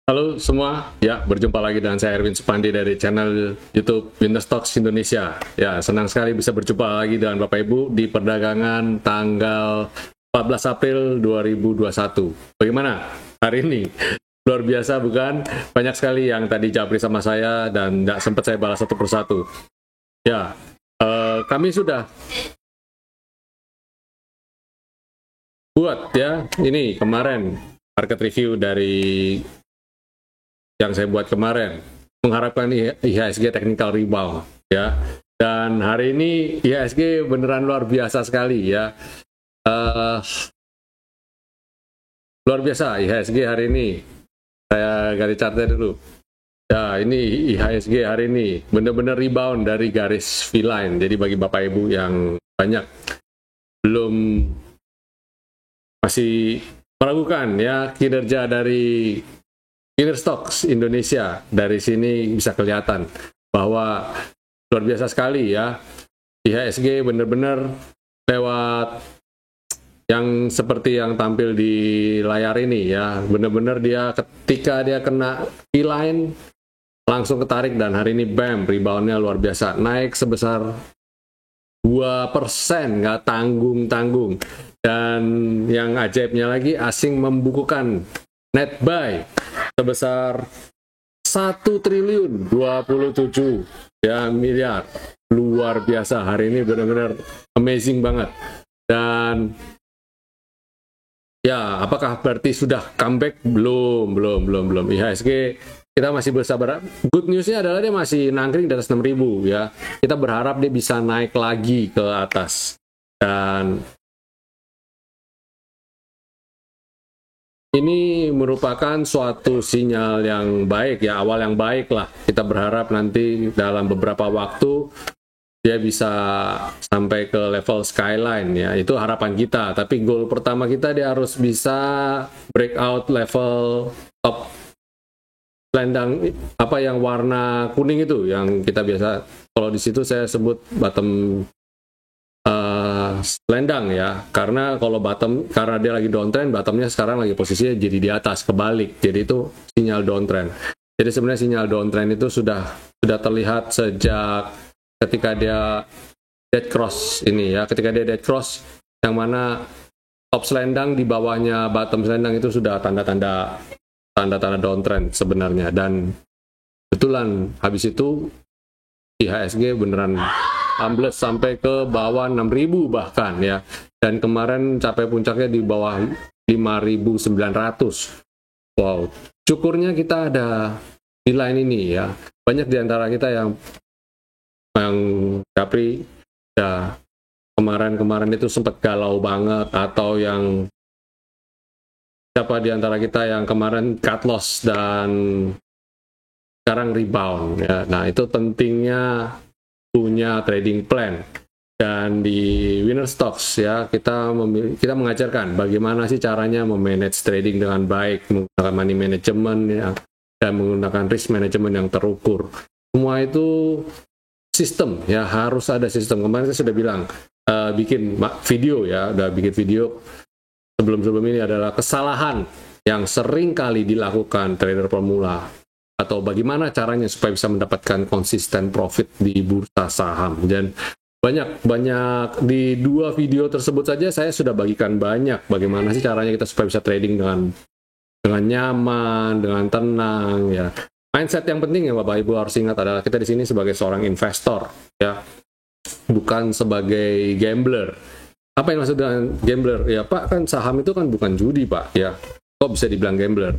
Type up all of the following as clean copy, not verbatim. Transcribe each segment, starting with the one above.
Halo semua, ya berjumpa lagi dengan saya Erwin Supandi dari channel YouTube Winterstocks Indonesia. Ya, senang sekali bisa berjumpa lagi dengan Bapak Ibu di perdagangan tanggal 14 April 2021. Bagaimana hari ini? Luar biasa bukan? Banyak sekali yang tadi japri sama saya dan nggak sempat saya balas satu persatu. Ya, kami sudah buat ya, ini kemarin market review dari yang saya buat kemarin, mengharapkan IHSG technical rebound ya, dan hari ini IHSG beneran luar biasa sekali ya, luar biasa IHSG hari ini. Saya garis chartnya dulu ya, ini IHSG hari ini bener-bener rebound dari garis V-line. Jadi bagi Bapak Ibu yang banyak belum masih meragukan ya kinerja dari Winterstocks Indonesia, dari sini bisa kelihatan bahwa luar biasa sekali ya. IHSG benar-benar lewat yang seperti yang tampil di layar ini ya. Benar-benar dia ketika dia kena V-line langsung ketarik, dan hari ini bam, reboundnya luar biasa. Naik sebesar 2%, nggak tanggung-tanggung. Dan yang ajaibnya lagi, asing membukukan net buy sebesar 1.027 ya miliar. Luar biasa, hari ini benar-benar amazing banget. Dan ya, apakah berarti sudah comeback? Belum. IHSG kita masih bersabar. Good news-nya adalah dia masih nangkring di atas 6.000 ya. Kita berharap dia bisa naik lagi ke atas. Dan ini merupakan suatu sinyal yang baik ya, awal yang baik lah. Kita berharap nanti dalam beberapa waktu dia bisa sampai ke level skyline ya, itu harapan kita. Tapi goal pertama kita, dia harus bisa breakout level top selendang apa yang warna kuning itu, yang kita biasa, kalau di situ saya sebut bottom selendang ya, karena kalau bottom, karena dia lagi downtrend, bottomnya sekarang lagi posisinya jadi di atas, kebalik, jadi itu sinyal downtrend. Jadi sebenarnya sinyal downtrend itu sudah terlihat sejak ketika dia dead cross ini ya, ketika dia dead cross, yang mana top selendang di bawahnya bottom selendang itu sudah tanda-tanda downtrend sebenarnya. Dan kebetulan habis itu IHSG beneran ambles sampai ke bawah 6.000 bahkan ya, dan kemarin capai puncaknya di bawah 5.900. Wow, syukurnya kita ada di line ini ya. Banyak di antara kita yang Capri ya, kemarin itu sempat galau banget, atau yang siapa di antara kita yang kemarin cut loss dan sekarang rebound ya. Nah, itu pentingnya punya trading plan. Dan di Winterstocks ya, kita mengajarkan bagaimana sih caranya memanage trading dengan baik, menggunakan money management ya, dan menggunakan risk management yang terukur. Semua itu sistem ya, harus ada sistem. Kemarin saya sudah bilang bikin video ya, udah bikin video sebelum ini, adalah kesalahan yang sering kali dilakukan trader pemula, atau bagaimana caranya supaya bisa mendapatkan konsisten profit di bursa saham. Dan banyak di 2 video tersebut saja saya sudah bagikan banyak bagaimana sih caranya kita supaya bisa trading dengan nyaman, dengan tenang ya. Mindset yang penting ya Bapak Ibu harus ingat adalah kita di sini sebagai seorang investor ya, bukan sebagai gambler. Apa yang maksud dengan gambler? Ya Pak, kan saham itu kan bukan judi Pak ya. Kok bisa dibilang gambler?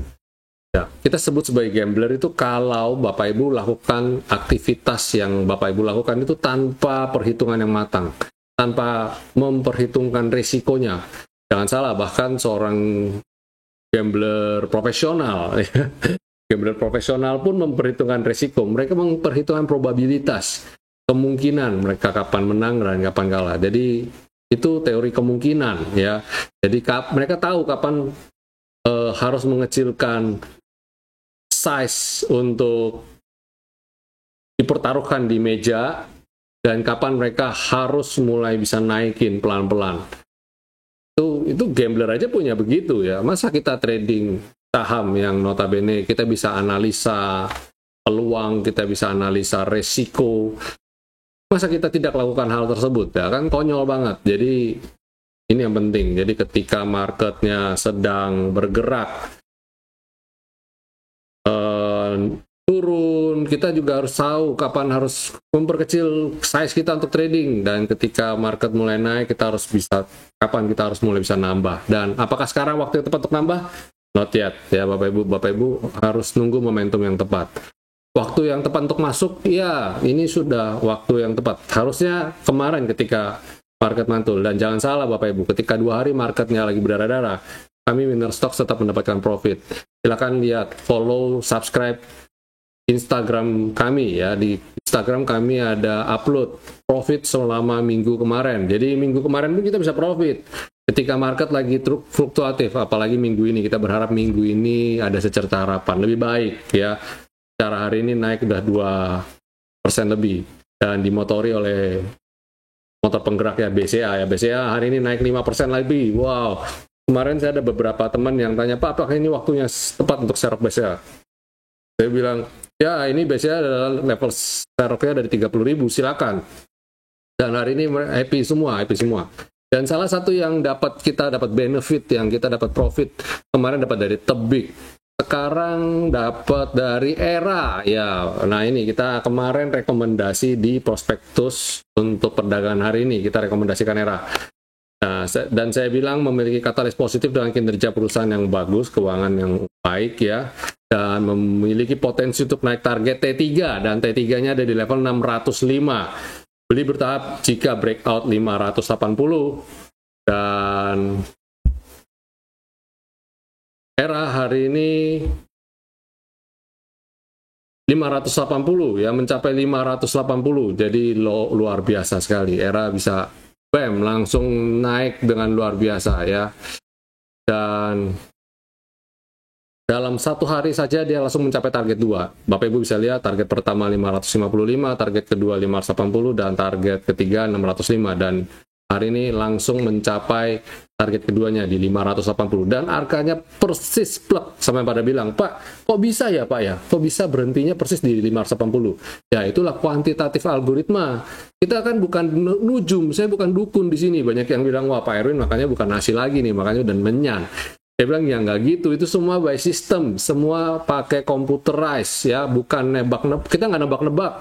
Ya, kita sebut sebagai gambler itu kalau Bapak Ibu lakukan aktivitas yang Bapak Ibu lakukan itu tanpa perhitungan yang matang, tanpa memperhitungkan risikonya. Jangan salah, bahkan seorang gambler profesional ya, Gambler profesional pun memperhitungkan resiko, mereka memperhitungkan probabilitas, kemungkinan mereka kapan menang dan kapan kalah. Jadi itu teori kemungkinan ya. Jadi mereka tahu kapan harus mengecilkan size untuk dipertaruhkan di meja dan kapan mereka harus mulai bisa naikin pelan-pelan. Itu gambler aja punya begitu ya. Masa kita trading saham yang notabene kita bisa analisa peluang, kita bisa analisa resiko. Masa kita tidak lakukan hal tersebut ya, kan konyol banget. Jadi ini yang penting. Jadi ketika marketnya sedang bergerak turun, kita juga harus tahu kapan harus memperkecil size kita untuk trading, dan ketika market mulai naik kita harus bisa, kapan kita harus mulai bisa nambah. Dan apakah sekarang waktu yang tepat untuk nambah? Not yet ya Bapak Ibu harus nunggu momentum yang tepat. Waktu yang tepat untuk masuk, ya ini sudah waktu yang tepat. Harusnya kemarin ketika market mantul. Dan jangan salah Bapak Ibu, ketika 2 hari marketnya lagi berdarah-darah, kami Winner Stocks tetap mendapatkan profit. Silakan lihat, follow, subscribe Instagram kami ya. Di Instagram kami ada upload profit selama minggu kemarin. Jadi minggu kemarin pun kita bisa profit. Ketika market lagi fluktuatif, apalagi minggu ini, kita berharap minggu ini ada secerca harapan lebih baik ya. Secara hari ini naik udah 2% lebih dan dimotori oleh motor penggerak ya, BCA ya. BCA hari ini naik 5% lebih. Wow. Kemarin saya ada beberapa teman yang tanya, Pak, apakah ini waktunya tepat untuk serok BCA? Saya bilang, ya ini BCA adalah level seroknya dari 30.000, silakan. Dan hari ini happy semua. Dan salah satu yang kita dapat benefit, yang kita dapat profit, kemarin dapat dari Tebik. Sekarang dapat dari Era. Ya, nah ini kita kemarin rekomendasi di prospektus untuk perdagangan hari ini, kita rekomendasikan Era. Nah, dan saya bilang memiliki katalis positif dengan kinerja perusahaan yang bagus, keuangan yang baik ya, dan memiliki potensi untuk naik target T3, dan T3-nya ada di level 605. Beli bertahap jika breakout 580, dan Era hari ini 580 ya, mencapai 580. Jadi luar biasa sekali. Era bisa bam langsung naik dengan luar biasa ya. Dan dalam 1 hari saja dia langsung mencapai target 2. Bapak Ibu bisa lihat target pertama 555, target kedua 580, dan target ketiga 605. Dan hari ini langsung mencapai target keduanya di 580. Dan angkanya persis plek, sampai pada bilang, Pak, kok bisa ya Pak ya? Kok bisa berhentinya persis di 580? Ya itulah kuantitatif algoritma. Kita kan bukan nujum, saya bukan dukun di sini. Banyak yang bilang, wah Pak Erwin makanya bukan nasi lagi nih, makanya udah menyan. Saya bilang ya nggak gitu, itu semua by system, semua pakai computerize ya, bukan nebak-nebak. Kita nggak nebak-nebak.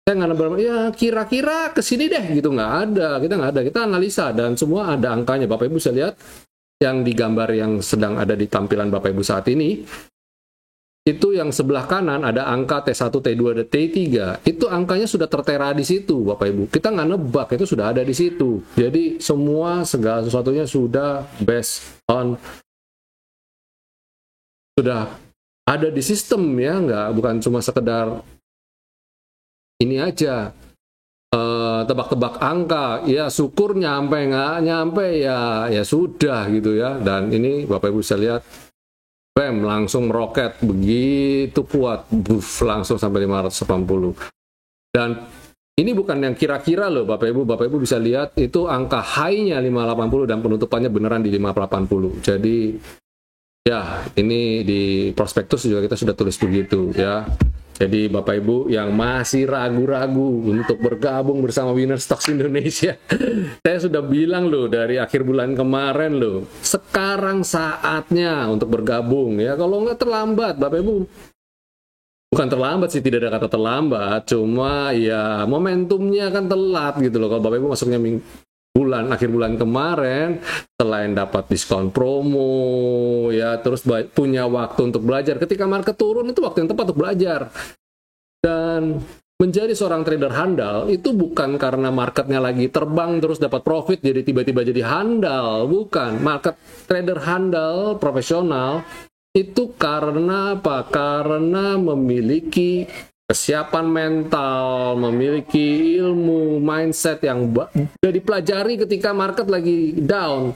Saya nggak nebak, ya kira-kira kesini deh gitu, nggak ada. Kita analisa dan semua ada angkanya. Bapak Ibu bisa lihat yang di gambar yang sedang ada di tampilan Bapak Ibu saat ini. Itu yang sebelah kanan ada angka T1, T2, dan T3. Itu angkanya sudah tertera di situ Bapak Ibu. Kita nggak nebak, itu sudah ada di situ. Jadi segala sesuatunya sudah based on, sudah ada di sistem ya, bukan cuma sekedar ini aja tebak-tebak angka, ya syukur nyampe, nggak nyampe ya sudah gitu ya. Dan ini Bapak Ibu bisa lihat, bam langsung meroket begitu kuat, langsung sampai 580. Dan ini bukan yang kira-kira loh Bapak Ibu bisa lihat itu angka high-nya 580 dan penutupannya beneran di 580. Jadi ya, ini di prospektus juga kita sudah tulis begitu ya. Jadi Bapak Ibu yang masih ragu-ragu untuk bergabung bersama Winner Stocks Indonesia, saya sudah bilang loh dari akhir bulan kemarin loh, sekarang saatnya untuk bergabung ya. Kalau nggak terlambat Bapak Ibu. Bukan terlambat sih, tidak ada kata terlambat, cuma ya momentumnya kan telat gitu loh. Kalau Bapak Ibu masuknya akhir bulan kemarin, selain dapat diskon promo ya, terus punya waktu untuk belajar. Ketika market turun itu waktu yang tepat untuk belajar. Dan menjadi seorang trader handal itu bukan karena marketnya lagi terbang terus dapat profit jadi tiba-tiba jadi handal, bukan. Market trader handal profesional itu karena apa? Karena memiliki kesiapan mental, memiliki ilmu, mindset yang sudah dipelajari ketika market lagi down.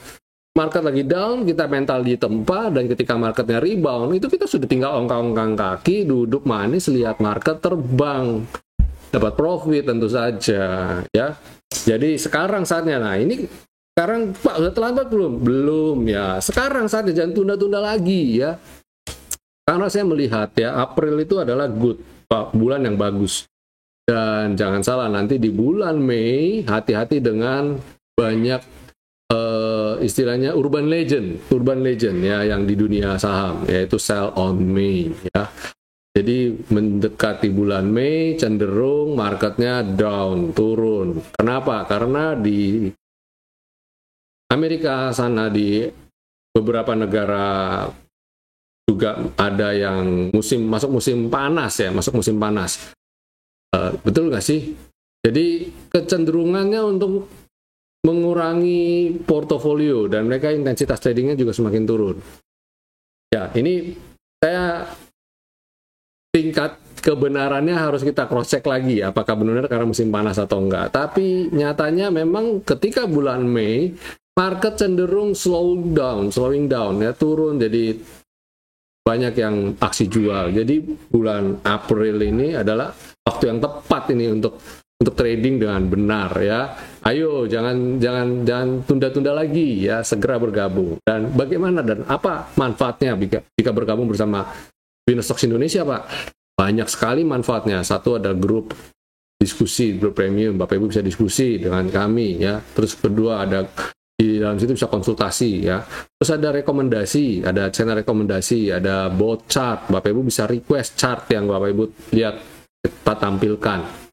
Market lagi down, kita mental di tempat, dan ketika marketnya rebound, itu kita sudah tinggal ongkang-ongkang kaki, duduk manis, lihat market terbang. Dapat profit tentu saja, ya. Jadi sekarang saatnya, nah ini sekarang Pak udah terlambat belum? Belum ya. Sekarang saatnya, jangan tunda-tunda lagi ya. Karena saya melihat ya April itu adalah good, Pak, bulan yang bagus. Dan jangan salah, nanti di bulan Mei hati-hati dengan banyak istilahnya urban legend ya yang di dunia saham, yaitu sell on May ya. Jadi mendekati bulan Mei cenderung marketnya down, turun. Kenapa? Karena di Amerika sana, di beberapa negara juga ada yang masuk musim panas ya, masuk musim panas. Betul nggak sih? Jadi kecenderungannya untuk mengurangi portofolio, dan mereka intensitas tradingnya juga semakin turun. Ya, ini saya tingkat kebenarannya harus kita cross check lagi, apakah benar karena musim panas atau enggak. Tapi nyatanya memang ketika bulan Mei market cenderung slowing down ya, turun, jadi banyak yang aksi jual. Jadi bulan April ini adalah waktu yang tepat ini untuk trading dengan benar ya. Ayo jangan tunda-tunda lagi ya, segera bergabung. Dan bagaimana dan apa manfaatnya jika bergabung bersama Winnerstocks Indonesia, Pak? Banyak sekali manfaatnya. Satu, ada grup diskusi, grup premium, Bapak Ibu bisa diskusi dengan kami ya. Terus kedua, ada di dalam situ bisa konsultasi ya. Terus ada rekomendasi, ada channel rekomendasi, ada bot chart. Bapak Ibu bisa request chart yang Bapak Ibu lihat kita tampilkan.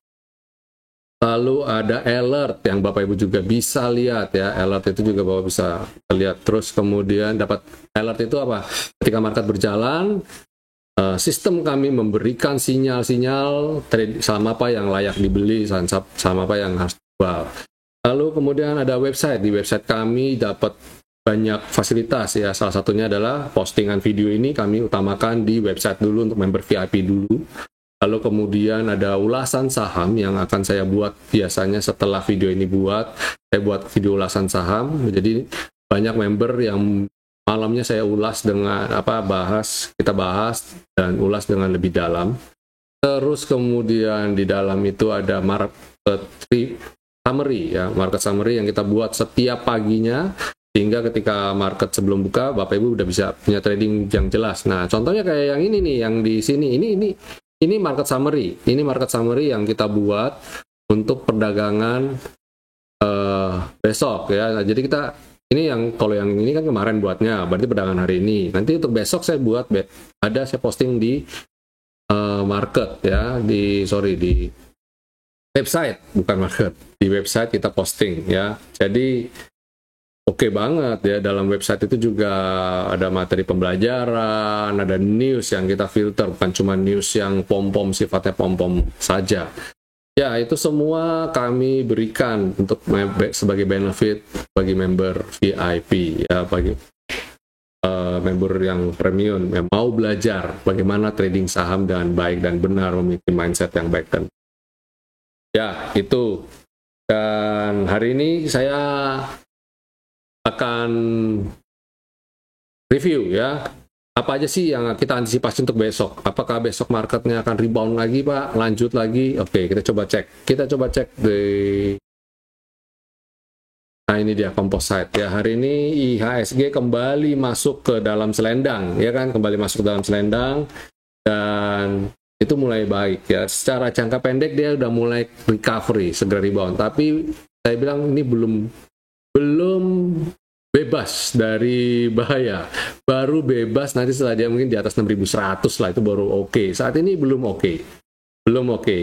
Lalu ada alert yang Bapak Ibu juga bisa lihat ya. Alert itu juga Bapak bisa lihat. Terus kemudian dapat alert itu apa? Ketika market berjalan, sistem kami memberikan sinyal-sinyal saham apa yang layak dibeli, saham apa yang harus dijual. Lalu kemudian ada website. Di website kami dapat banyak fasilitas ya. Salah satunya adalah postingan video ini kami utamakan di website dulu untuk member VIP dulu. Lalu kemudian ada ulasan saham yang akan saya buat biasanya setelah video ini saya buat video ulasan saham. Jadi banyak member yang malamnya saya ulas dengan kita bahas dan ulas dengan lebih dalam. Terus kemudian di dalam itu ada market summary ya, market summary yang kita buat setiap paginya, sehingga ketika market sebelum buka Bapak Ibu udah bisa punya trading yang jelas. Nah, contohnya kayak yang ini nih, yang di sini ini market summary. Ini market summary yang kita buat untuk perdagangan besok ya. Nah, jadi ini kalau yang ini kan kemarin buatnya, berarti perdagangan hari ini. Nanti untuk besok saya buat saya posting di market ya, di website, bukan market. Di website kita posting ya. Jadi oke banget ya, dalam website itu juga ada materi pembelajaran, ada news yang kita filter, bukan cuma news yang pom-pom, sifatnya pom-pom saja. Ya, itu semua kami berikan sebagai benefit bagi member VIP ya, bagi member yang premium yang mau belajar bagaimana trading saham dengan baik dan benar, memiliki mindset yang baik dan ya, itu. Dan hari ini saya akan review ya, apa aja sih yang kita antisipasi untuk besok. Apakah besok marketnya akan rebound lagi, Pak? Lanjut lagi? Oke, kita coba cek nah, ini dia composite ya. Hari ini IHSG kembali masuk ke dalam selendang ya kan, kembali masuk ke dalam selendang, dan itu mulai baik ya. Secara jangka pendek dia udah mulai recovery, segera rebound. Tapi saya bilang ini belum bebas dari bahaya. Baru bebas nanti setelah dia mungkin di atas 6.100 lah, itu baru oke. Saat ini belum oke.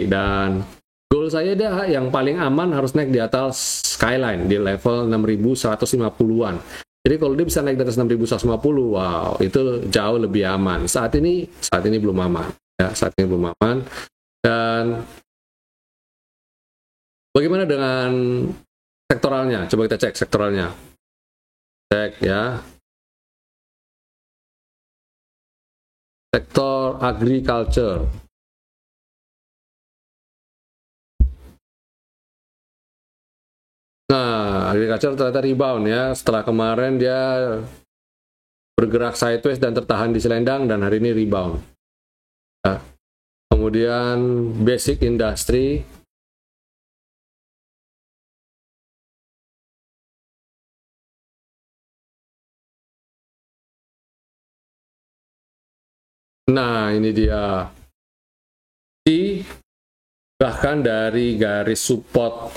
Dan goal saya yang paling aman harus naik di atas skyline di level 6.150-an. Jadi kalau dia bisa naik di atas 6.150, wow, itu jauh lebih aman. Saat ini belum aman. Ya, saat ini belum aman. Dan bagaimana dengan sektoralnya? Coba kita cek sektoralnya. Cek ya. sektor agriculture. Nah, agriculture ternyata rebound ya, setelah kemarin dia bergerak sideways dan tertahan di selendang, dan hari ini rebound. Nah, kemudian basic industry. Nah, ini dia. Bahkan dari garis support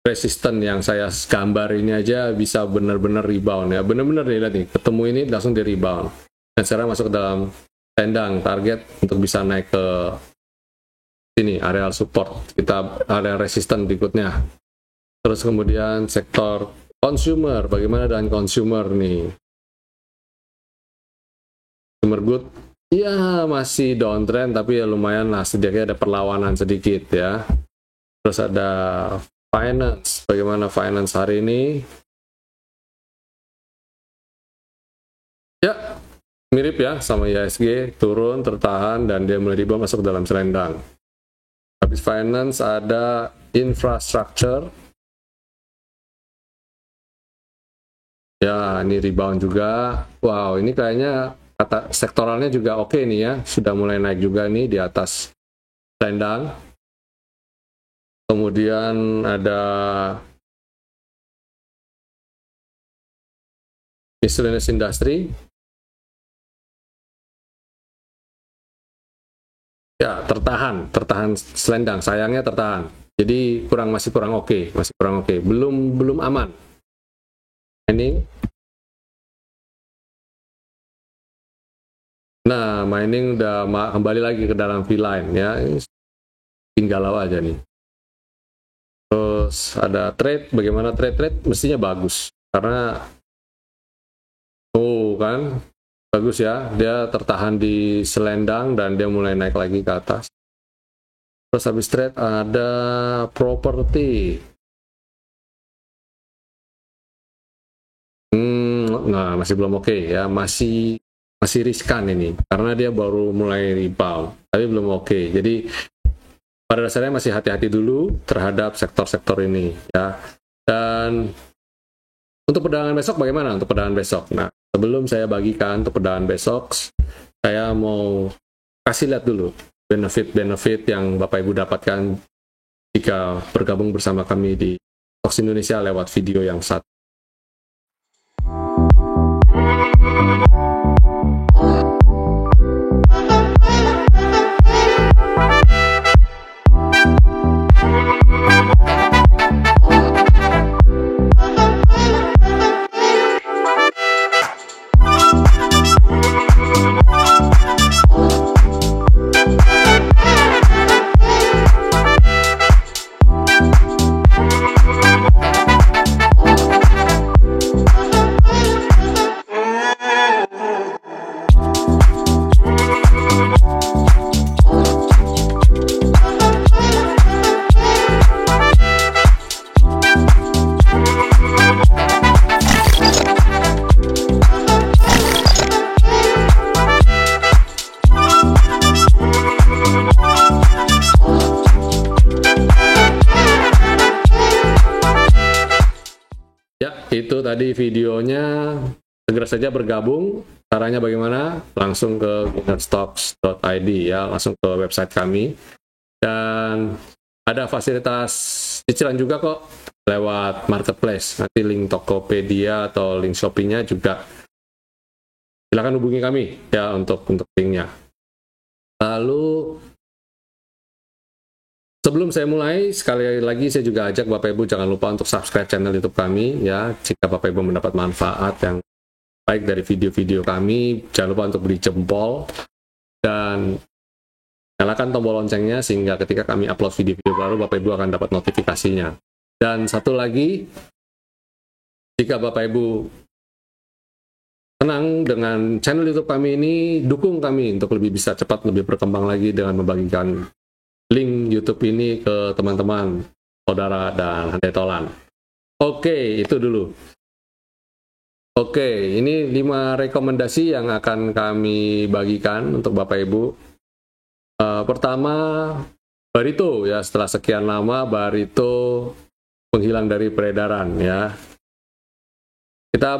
resisten yang saya gambar ini aja bisa benar-benar rebound ya. Benar-benar nih, lihat nih, ketemu ini langsung di rebound. Dan sekarang masuk ke dalam tendang target untuk bisa naik ke sini, areal support. Kita area resisten berikutnya. Terus kemudian sektor consumer, bagaimana dengan consumer nih? Consumer good, ya masih downtrend, tapi ya lumayan lah, setidaknya ada perlawanan sedikit ya. Terus ada finance, bagaimana finance hari ini? Ya, mirip ya sama IHSG, turun, tertahan, dan dia mulai rebound masuk ke dalam selendang. Habis finance ada infrastructure. Ya, ini rebound juga. Wow, ini kayaknya kata sektoralnya juga oke nih ya, sudah mulai naik juga nih di atas selendang. Kemudian ada miscellaneous industry. Ya, tertahan selendang, sayangnya tertahan. Jadi masih kurang oke. Belum aman. Mining. Nah, mining udah kembali lagi ke dalam V-line ya. Tinggal aja nih. Terus ada trade, bagaimana trade mestinya bagus. Karena kan bagus ya, dia tertahan di selendang dan dia mulai naik lagi ke atas. Terus habis trade ada property. Nah, masih belum oke ya, masih riskan ini karena dia baru mulai rebound, tapi belum oke. Jadi pada dasarnya masih hati-hati dulu terhadap sektor-sektor ini ya. Dan untuk perdagangan besok bagaimana? Untuk perdagangan besok, nah sebelum saya bagikan untuk perdagangan besok, saya mau kasih lihat dulu benefit yang Bapak Ibu dapatkan jika bergabung bersama kami di Stocks Indonesia lewat video yang satu. Itu tadi videonya, segera saja bergabung. Caranya bagaimana? Langsung ke winnerstocks.id ya, langsung ke website kami. Dan ada fasilitas cicilan juga kok lewat marketplace. Nanti link Tokopedia atau link Shopee-nya juga silakan hubungi kami ya untuk linknya. Lalu sebelum saya mulai, sekali lagi saya juga ajak Bapak Ibu jangan lupa untuk subscribe channel YouTube kami ya. Jika Bapak Ibu mendapat manfaat yang baik dari video-video kami, jangan lupa untuk beri jempol dan nyalakan tombol loncengnya sehingga ketika kami upload video-video baru Bapak Ibu akan dapat notifikasinya. Dan satu lagi, jika Bapak Ibu senang dengan channel YouTube kami ini, dukung kami untuk lebih bisa cepat, lebih berkembang lagi dengan membagikan link YouTube ini ke teman-teman, saudara, dan handai tolan. Oke, itu dulu. Oke, ini 5 rekomendasi yang akan kami bagikan untuk Bapak Ibu. Pertama, Barito ya, setelah sekian lama Barito menghilang dari peredaran ya. Kita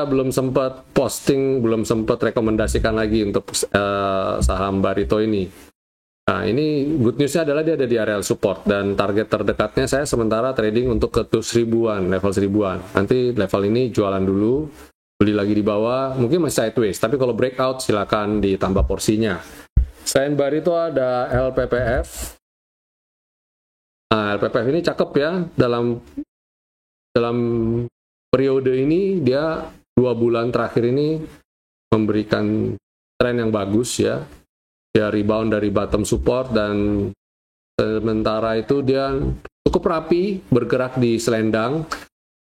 belum sempat posting, belum sempat rekomendasikan lagi untuk saham Barito ini. Nah, ini good newsnya adalah dia ada di area support, dan target terdekatnya saya sementara trading untuk ke 1000-an, level 1000-an. Nanti level ini jualan dulu, beli lagi di bawah, mungkin masih sideways, tapi kalau breakout silakan ditambah porsinya. Selain Barito ada LPPF. Nah, LPPF ini cakep ya, dalam periode ini dia 2 bulan terakhir ini memberikan tren yang bagus ya. Dia rebound dari bottom support, dan sementara itu dia cukup rapi bergerak di selendang.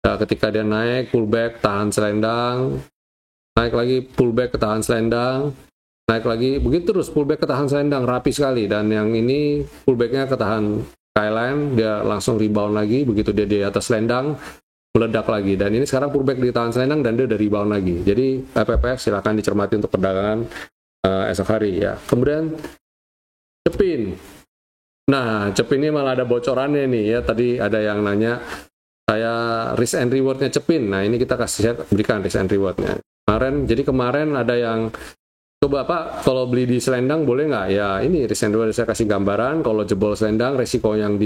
Ya, ketika dia naik, pullback, tahan selendang, naik lagi, pullback, ketahan selendang, naik lagi, begitu terus, pullback, ketahan selendang, rapi sekali. Dan yang ini pullbacknya ketahan skyline, dia langsung rebound lagi, begitu dia di atas selendang, meledak lagi. Dan ini sekarang pullback di tahan selendang, dan dia udah rebound lagi. Jadi LPPF silakan dicermati untuk perdagangan esok hari ya. Kemudian Cepin. Nah, Cepin ini malah ada bocorannya nih ya. Tadi ada yang nanya saya risk and rewardnya Cepin. Nah, ini kita berikan risk and rewardnya. Kemarin ada yang coba Pak, kalau beli di selendang boleh nggak? Ya, ini risk and reward saya kasih gambaran. Kalau jebol selendang, resiko yang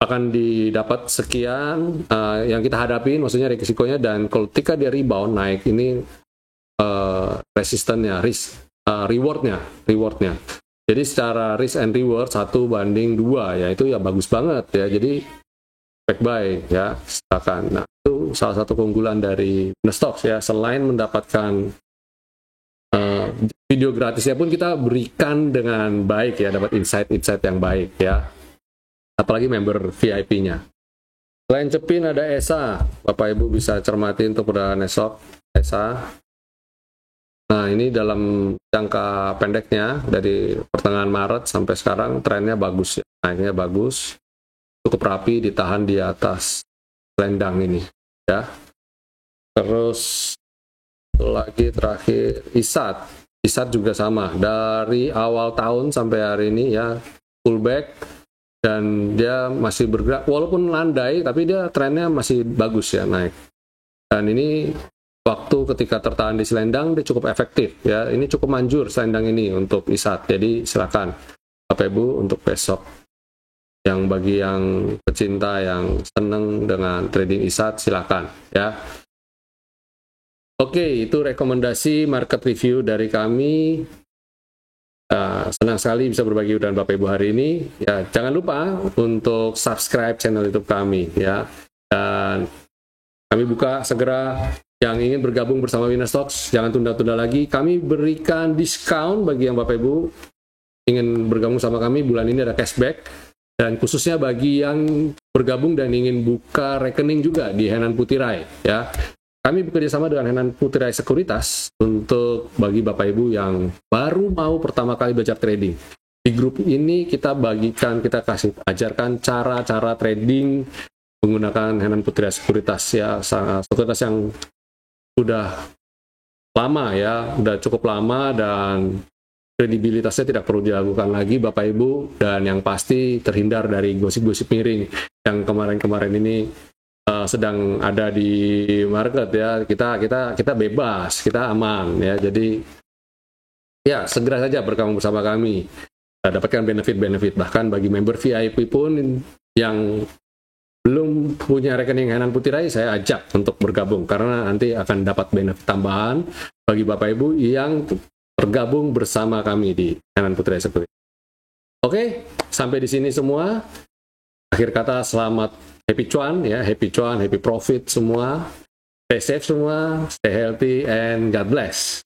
akan didapat sekian, yang kita hadapin, maksudnya resikonya. Dan kalau ketika dia rebound naik, ini resistennya, rewardnya. Jadi secara risk and reward 1:2 ya, itu ya bagus banget ya. Jadi back buy ya, silakan. Nah, itu salah satu keunggulan dari Stocks ya. Selain mendapatkan video gratisnya pun kita berikan dengan baik ya, dapat insight yang baik ya. Apalagi member VIP-nya. Selain Cepin ada ESA. Bapak Ibu bisa cermati untuk perdagangan esok ESA. Nah, ini dalam jangka pendeknya dari pertengahan Maret sampai sekarang trennya bagus ya. Naiknya bagus, cukup rapi, ditahan di atas selendang ini ya. Terus lagi terakhir ISAT juga sama, dari awal tahun sampai hari ini ya pullback, dan dia masih bergerak walaupun landai, tapi dia trennya masih bagus ya, naik. Dan ini waktu ketika tertahan di selendang dia cukup efektif ya. Ini cukup manjur selendang ini untuk ISAT. Jadi silakan Bapak Ibu untuk besok, yang bagi yang pecinta yang seneng dengan trading ISAT silakan ya. Oke, itu rekomendasi market review dari kami. Senang sekali bisa berbagi dengan Bapak Ibu hari ini ya. Jangan lupa untuk subscribe channel YouTube kami ya. Dan kami buka segera. Yang ingin bergabung bersama Winnerstocks, jangan tunda-tunda lagi. Kami berikan diskon bagi yang Bapak Ibu ingin bergabung sama kami. Bulan ini ada cashback, dan khususnya bagi yang bergabung dan ingin buka rekening juga di Henan Putirai ya. Kami bekerjasama dengan Henan Putirai Sekuritas untuk bagi Bapak Ibu yang baru mau pertama kali belajar trading. Di grup ini kita ajarkan cara-cara trading menggunakan Henan Putirai Sekuritas ya, sekuritas yang sudah lama ya, udah cukup lama, dan kredibilitasnya tidak perlu diragukan lagi Bapak Ibu. Dan yang pasti terhindar dari gosip-gosip miring yang kemarin-kemarin ini sedang ada di market ya. Kita bebas, kita aman ya. Jadi ya segera saja bergabung bersama kami, dapatkan benefit-benefit. Bahkan bagi member VIP pun yang belum punya rekening Henan Putirai, saya ajak untuk bergabung, karena nanti akan dapat benefit tambahan bagi Bapak Ibu yang bergabung bersama kami di Henan Putirai Sekuritas. Oke, sampai di sini semua. Akhir kata, selamat happy cuan ya, happy cuan, happy profit semua. Stay safe semua, stay healthy, and God bless.